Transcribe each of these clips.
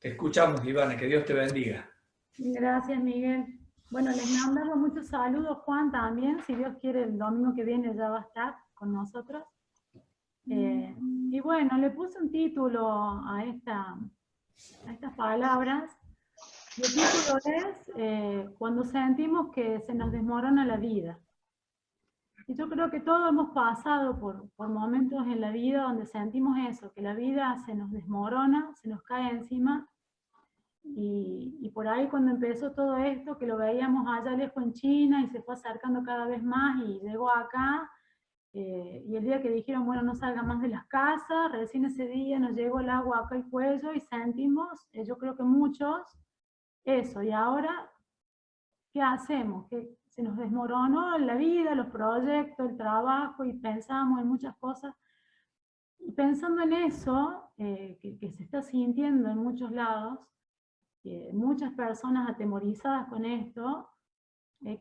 Te escuchamos, Ivana, que Dios te bendiga. Gracias, Miguel. Bueno, les mandamos muchos saludos, Juan, también. Si Dios quiere, el domingo que viene ya va a estar con nosotros. Y bueno, le puse un título a estas palabras. Y el título es Cuando sentimos que se nos desmorona la vida. Y yo creo que todos hemos pasado por momentos en la vida donde sentimos eso, que la vida se nos desmorona, se nos cae encima. Y por ahí cuando empezó todo esto, que lo veíamos allá lejos en China y se fue acercando cada vez más y llegó acá, y el día que dijeron, bueno, no salga más de las casas, recién ese día nos llegó el agua acá al cuello y sentimos, yo creo que muchos, eso. Y ahora, ¿qué hacemos? Que se nos desmoronó la vida, los proyectos, el trabajo, y pensamos en muchas cosas. Y pensando en eso, que se está sintiendo en muchos lados, muchas personas atemorizadas con esto,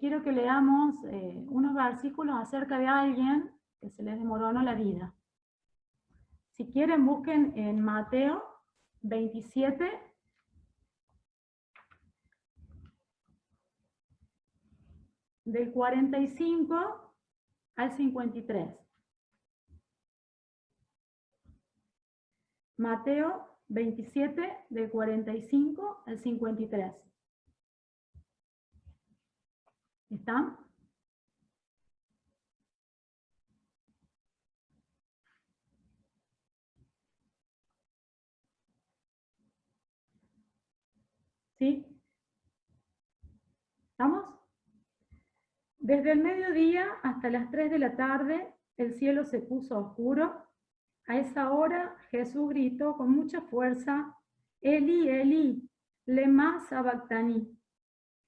quiero que leamos unos versículos acerca de alguien que se les desmoronó la vida. Si quieren, busquen en Mateo 27, del 45 al 53. Mateo 27, del 45 al 53. ¿Están? ¿Sí? ¿Estamos? Desde el mediodía hasta las 3 de la tarde, el cielo se puso oscuro. A esa hora Jesús gritó con mucha fuerza, Eli, Eli, lema sabactani.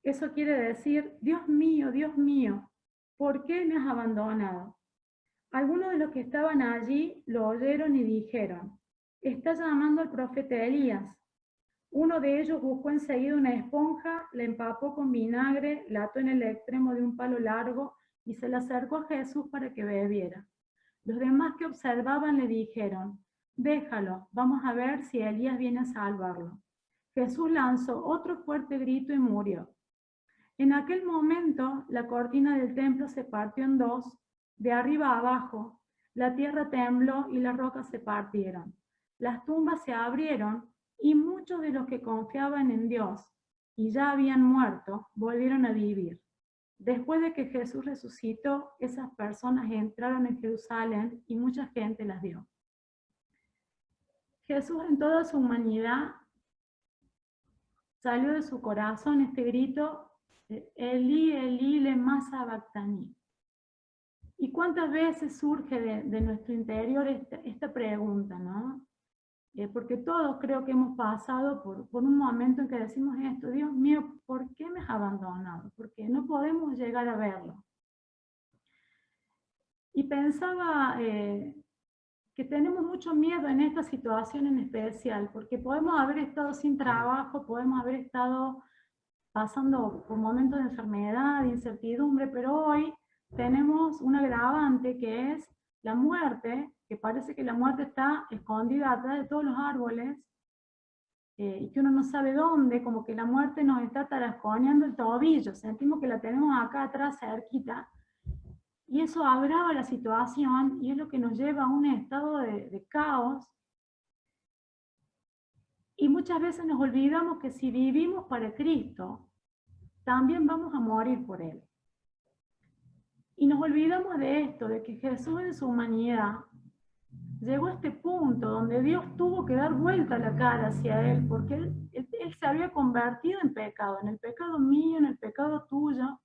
Eso quiere decir, Dios mío, ¿por qué me has abandonado? Algunos de los que estaban allí lo oyeron y dijeron, está llamando al profeta Elías. Uno de ellos buscó enseguida una esponja, la empapó con vinagre, la ató en el extremo de un palo largo y se la acercó a Jesús para que bebiera. Los demás que observaban le dijeron, déjalo, vamos a ver si Elías viene a salvarlo. Jesús lanzó otro fuerte grito y murió. En aquel momento, la cortina del templo se partió en dos, de arriba a abajo. La tierra tembló y las rocas se partieron. Las tumbas se abrieron y muchos de los que confiaban en Dios y ya habían muerto, volvieron a vivir. Después de que Jesús resucitó, esas personas entraron en Jerusalén y mucha gente las vio. Jesús en toda su humanidad salió de su corazón este grito, Elí, Elí, lema sabactani. ¿Y cuántas veces surge de nuestro interior esta pregunta, no? Porque todos creo que hemos pasado por un momento en que decimos esto, Dios mío, ¿por qué me has abandonado? Porque no podemos llegar a verlo. Y pensaba que tenemos mucho miedo en esta situación en especial, porque podemos haber estado sin trabajo, podemos haber estado pasando por momentos de enfermedad, de incertidumbre, pero hoy tenemos un agravante que es la muerte, que parece que la muerte está escondida atrás de todos los árboles, y que uno no sabe dónde, como que la muerte nos está tarasconeando el tobillo, sentimos que la tenemos acá atrás cerquita, y eso agrava la situación y es lo que nos lleva a un estado de caos. Y muchas veces nos olvidamos que si vivimos para Cristo, también vamos a morir por Él. Y nos olvidamos de esto, de que Jesús en su humanidad llegó a este punto donde Dios tuvo que dar vuelta la cara hacia Él, porque él se había convertido en pecado, en el pecado mío, en el pecado tuyo.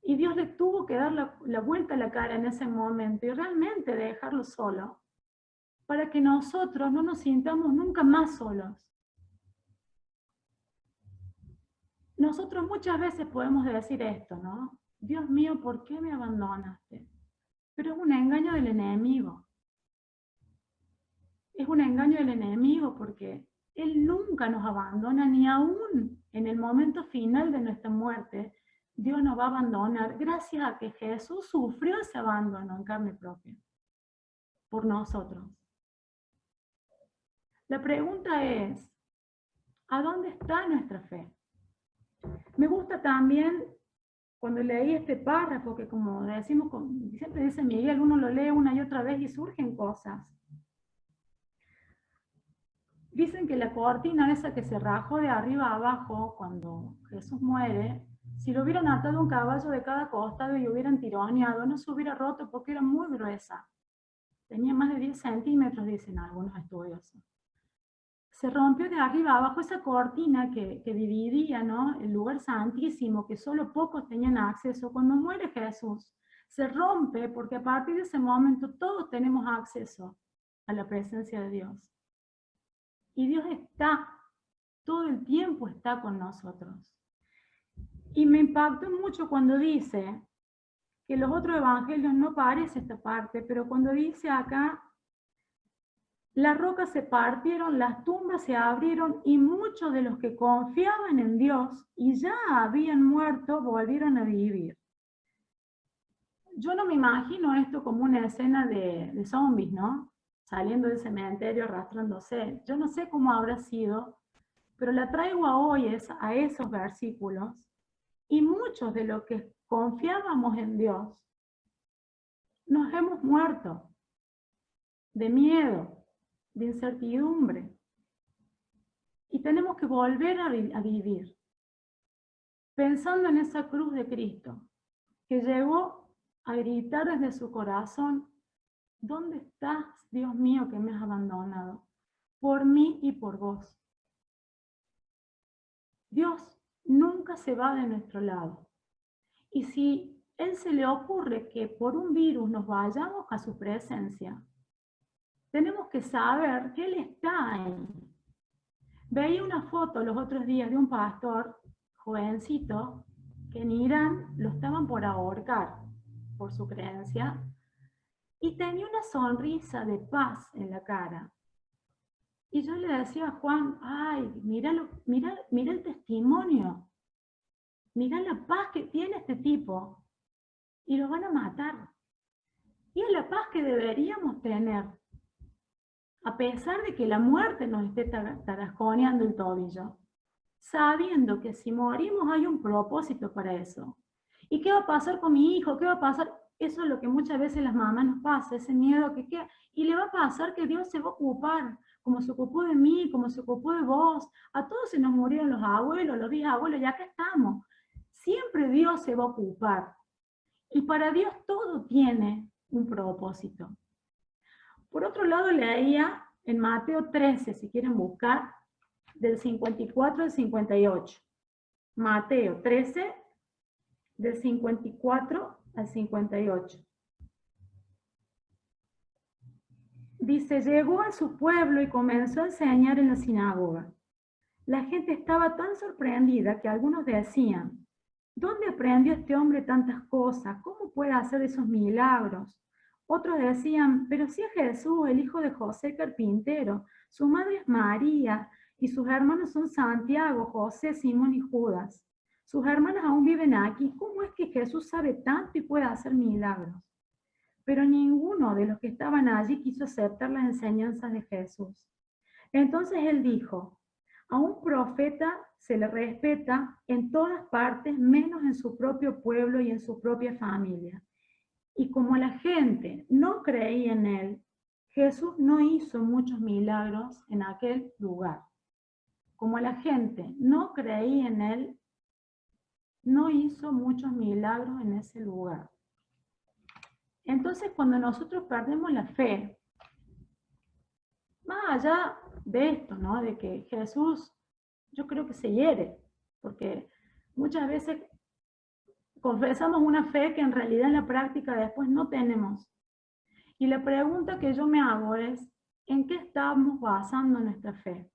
Y Dios le tuvo que dar la vuelta a la cara en ese momento y realmente dejarlo solo, para que nosotros no nos sintamos nunca más solos. Nosotros muchas veces podemos decir esto, ¿no? Dios mío, ¿por qué me abandonaste? Pero es un engaño del enemigo. Es un engaño del enemigo porque Él nunca nos abandona, ni aún en el momento final de nuestra muerte, Dios nos va a abandonar gracias a que Jesús sufrió ese abandono en carne propia por nosotros. La pregunta es, ¿A dónde está nuestra fe? Me gusta también cuando leí este párrafo, que como decimos, siempre dice Miguel, uno lo lee una y otra vez y surgen cosas. Dicen que la cortina esa que se rajó de arriba a abajo cuando Jesús muere, si lo hubieran atado un caballo de cada costado y hubieran tironeado, no se hubiera roto porque era muy gruesa. Tenía más de 10 centímetros, dicen algunos estudiosos. Se rompió de arriba a abajo esa cortina que dividía, ¿no?, el lugar santísimo, que solo pocos tenían acceso. Cuando muere Jesús, se rompe porque a partir de ese momento todos tenemos acceso a la presencia de Dios. Y Dios está, todo el tiempo está con nosotros. Y me impactó mucho cuando dice que los otros evangelios no aparece esta parte, pero cuando dice acá, las rocas se partieron, las tumbas se abrieron y muchos de los que confiaban en Dios y ya habían muerto volvieron a vivir. Yo no me imagino esto como una escena de zombies, ¿no? Saliendo del cementerio, arrastrándose. Yo no sé cómo habrá sido, pero la traigo a hoy a esos versículos. Y muchos de los que confiábamos en Dios, nos hemos muerto de miedo, de incertidumbre. Y tenemos que volver a vivir, pensando en esa cruz de Cristo, que llegó a gritar desde su corazón, ¿dónde estás, Dios mío, que me has abandonado? Por mí y por vos. Dios nunca se va de nuestro lado. Y si Él se le ocurre que por un virus nos vayamos a su presencia, tenemos que saber que Él está ahí. Veía una foto los otros días de un pastor jovencito que en Irán lo estaban por ahorcar por su creencia y tenía una sonrisa de paz en la cara. Y yo le decía a Juan, ay, mira el testimonio, mira la paz que tiene este tipo y lo van a matar. Y es la paz que deberíamos tener, a pesar de que la muerte nos esté tarasconeando el tobillo, sabiendo que si morimos hay un propósito para eso. ¿Y qué va a pasar con mi hijo? ¿Qué va a pasar? Eso es lo que muchas veces las mamás nos pasa, ese miedo que queda. Y le va a pasar que Dios se va a ocupar, como se ocupó de mí, como se ocupó de vos. A todos se nos murieron los abuelos, los bisabuelos, y acá estamos. Siempre Dios se va a ocupar. Y para Dios todo tiene un propósito. Por otro lado, leía en Mateo 13, si quieren buscar, del 54 al 58. Mateo 13, del 54 al 58. Dice, llegó a su pueblo y comenzó a enseñar en la sinagoga. La gente estaba tan sorprendida que algunos decían, ¿dónde aprendió este hombre tantas cosas? ¿Cómo puede hacer esos milagros? Otros decían, pero si es Jesús, el hijo de José carpintero, su madre es María, y sus hermanos son Santiago, José, Simón y Judas. Sus hermanas aún viven aquí. ¿Cómo es que Jesús sabe tanto y puede hacer milagros? Pero ninguno de los que estaban allí quiso aceptar las enseñanzas de Jesús. Entonces él dijo, a un profeta se le respeta en todas partes, menos en su propio pueblo y en su propia familia. Y como la gente no creía en él, Jesús no hizo muchos milagros en aquel lugar. Como la gente no creía en él, no hizo muchos milagros en ese lugar. Entonces, cuando nosotros perdemos la fe, más allá de esto, ¿no?, de que Jesús, yo creo que se hiere, porque muchas veces confesamos una fe que en realidad en la práctica después no tenemos. Y la pregunta que yo me hago es, ¿en qué estamos basando nuestra fe?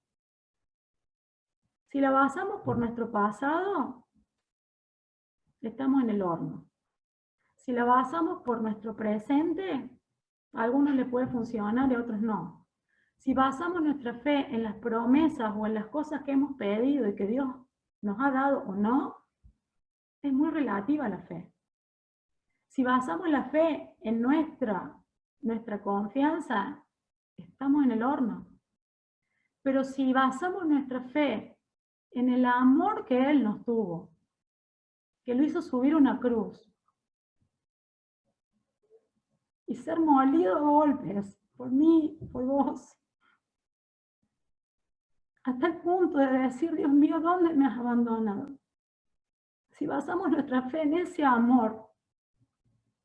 Si la basamos por nuestro pasado, estamos en el horno. Si la basamos por nuestro presente, a algunos les puede funcionar y a otros no. Si basamos nuestra fe en las promesas o en las cosas que hemos pedido y que Dios nos ha dado o no, es muy relativa la fe. Si basamos la fe en nuestra confianza, estamos en el horno. Pero si basamos nuestra fe en el amor que Él nos tuvo, que lo hizo subir una cruz y ser molido a golpes por mí, por vos, hasta el punto de decir, Dios mío, ¿dónde me has abandonado? Si basamos nuestra fe en ese amor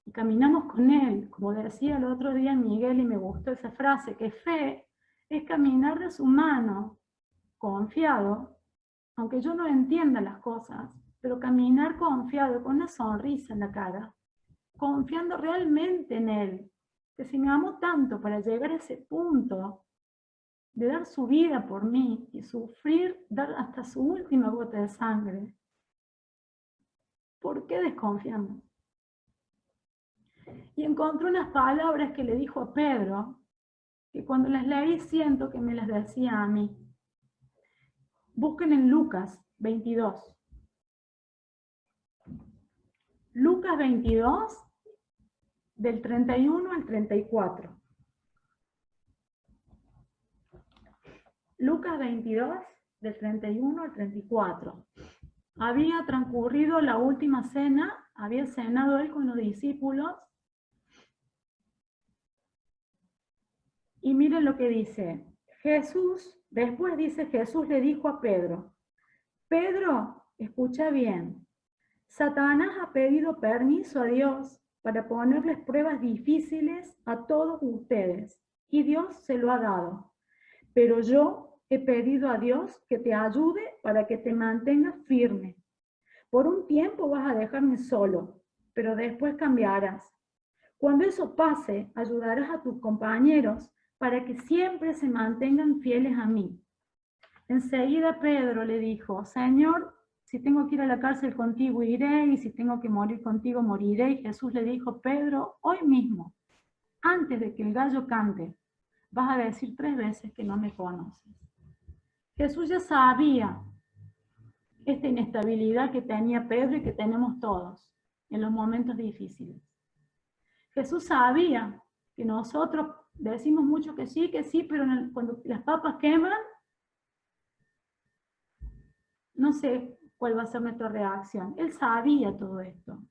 y caminamos con Él, como decía el otro día Miguel, y me gustó esa frase, que fe es caminar de su mano, confiado, aunque yo no entienda las cosas, pero caminar confiado, con una sonrisa en la cara, confiando realmente en Él, que si me amo tanto para llegar a ese punto de dar su vida por mí y sufrir, dar hasta su última gota de sangre, ¿por qué desconfiamos? Y encontré unas palabras que le dijo a Pedro, que cuando las leí siento que me las decía a mí. Busquen en Lucas 22. Lucas 22, del 31 al 34. Lucas 22, del 31 al 34. Había transcurrido la última cena, había cenado él con los discípulos. Y miren lo que dice. Después dice, Jesús le dijo a Pedro, Pedro, escucha bien, Satanás ha pedido permiso a Dios para ponerles pruebas difíciles a todos ustedes, y Dios se lo ha dado. Pero yo he pedido a Dios que te ayude para que te mantengas firme. Por un tiempo vas a dejarme solo, pero después cambiarás. Cuando eso pase, ayudarás a tus compañeros para que siempre se mantengan fieles a mí. Enseguida Pedro le dijo, Señor, si tengo que ir a la cárcel contigo iré, y si tengo que morir contigo moriré. Y Jesús le dijo, Pedro, hoy mismo, antes de que el gallo cante, vas a decir 3 veces que no me conoces. Jesús ya sabía esta inestabilidad que tenía Pedro y que tenemos todos en los momentos difíciles. Jesús sabía que nosotros decimos mucho que sí, pero cuando las papas queman, no sé cuál va a ser nuestra reacción. Él sabía todo esto.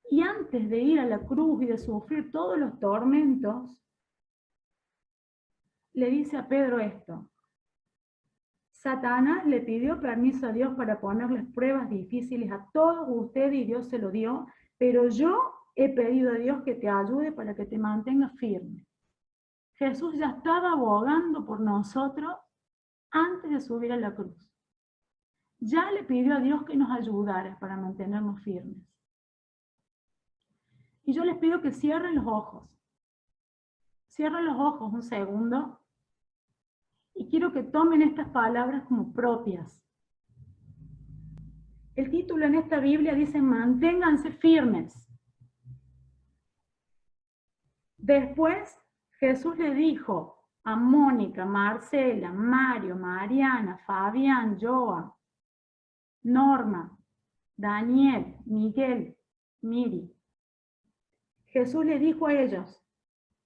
Y antes de ir a la cruz y de sufrir todos los tormentos, le dice a Pedro esto. Satanás le pidió permiso a Dios para ponerles pruebas difíciles a todos ustedes y Dios se lo dio, pero yo he pedido a Dios que te ayude para que te mantengas firme. Jesús ya estaba abogando por nosotros antes de subir a la cruz. Ya le pidió a Dios que nos ayudara para mantenernos firmes. Y yo les pido que cierren los ojos. Cierren los ojos un segundo. Y quiero que tomen estas palabras como propias. El título en esta Biblia dice, manténganse firmes. Después Jesús le dijo a Mónica, Marcela, Mario, Mariana, Fabián, Joa, Norma, Daniel, Miguel, Miri. Jesús le dijo a ellos,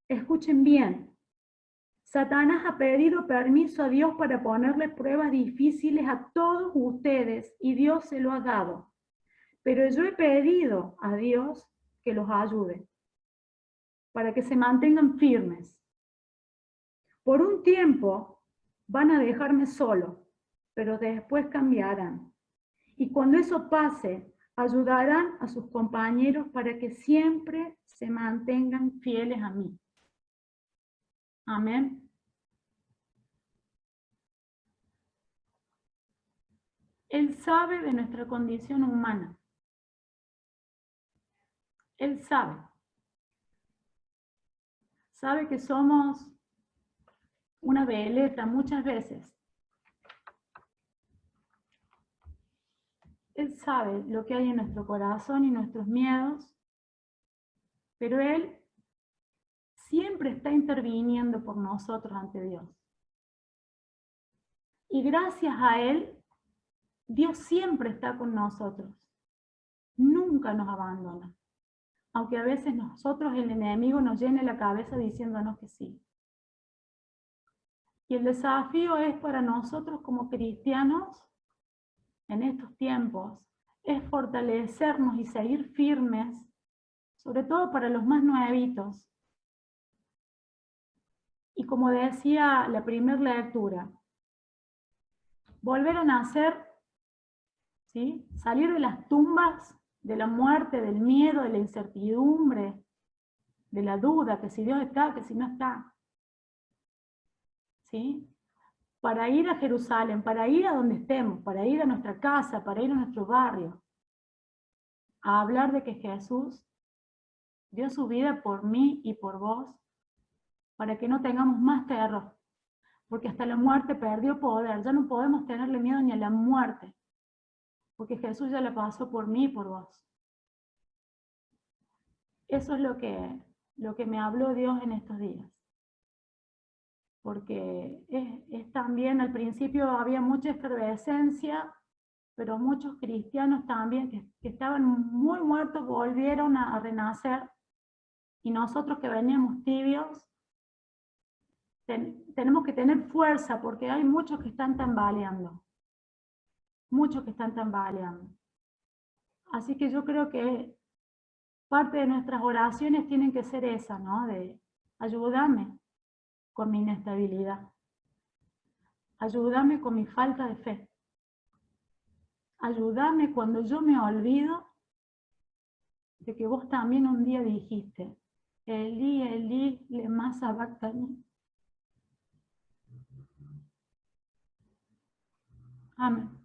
escuchen bien, Satanás ha pedido permiso a Dios para ponerle pruebas difíciles a todos ustedes y Dios se lo ha dado. Pero yo he pedido a Dios que los ayude para que se mantengan firmes. Por un tiempo van a dejarme solo, pero después cambiarán. Y cuando eso pase, ayudarán a sus compañeros para que siempre se mantengan fieles a mí. Amén. Él sabe de nuestra condición humana. Él sabe. Sabe que somos una veleta muchas veces. Él sabe lo que hay en nuestro corazón y nuestros miedos, pero Él siempre está interviniendo por nosotros ante Dios. Y gracias a Él, Dios siempre está con nosotros. Nunca nos abandona. Aunque a veces nosotros, el enemigo, nos llene la cabeza diciéndonos que sí. Y el desafío es para nosotros como cristianos en estos tiempos es fortalecernos y seguir firmes, sobre todo para los más nuevitos. Y como decía la primera lectura, volver a nacer, ¿sí? Salir de las tumbas, de la muerte, del miedo, de la incertidumbre, de la duda, que si Dios está, que si no está. ¿Sí? Para ir a Jerusalén, para ir a donde estemos, para ir a nuestra casa, para ir a nuestro barrio, a hablar de que Jesús dio su vida por mí y por vos, para que no tengamos más terror, porque hasta la muerte perdió poder, ya no podemos tenerle miedo ni a la muerte, porque Jesús ya la pasó por mí y por vos. Eso es lo que me habló Dios en estos días. Porque es también, al principio había mucha efervescencia, pero muchos cristianos también que estaban muy muertos volvieron a renacer, y nosotros que veníamos tibios, tenemos que tener fuerza, porque hay muchos que están tambaleando, muchos que están tambaleando. Así que yo creo que parte de nuestras oraciones tienen que ser esa, ¿no? De ayúdame con mi inestabilidad, ayúdame con mi falta de fe, ayúdame cuando yo me olvido de que vos también un día dijiste, Elí, Elí, lema sabactani. Amén.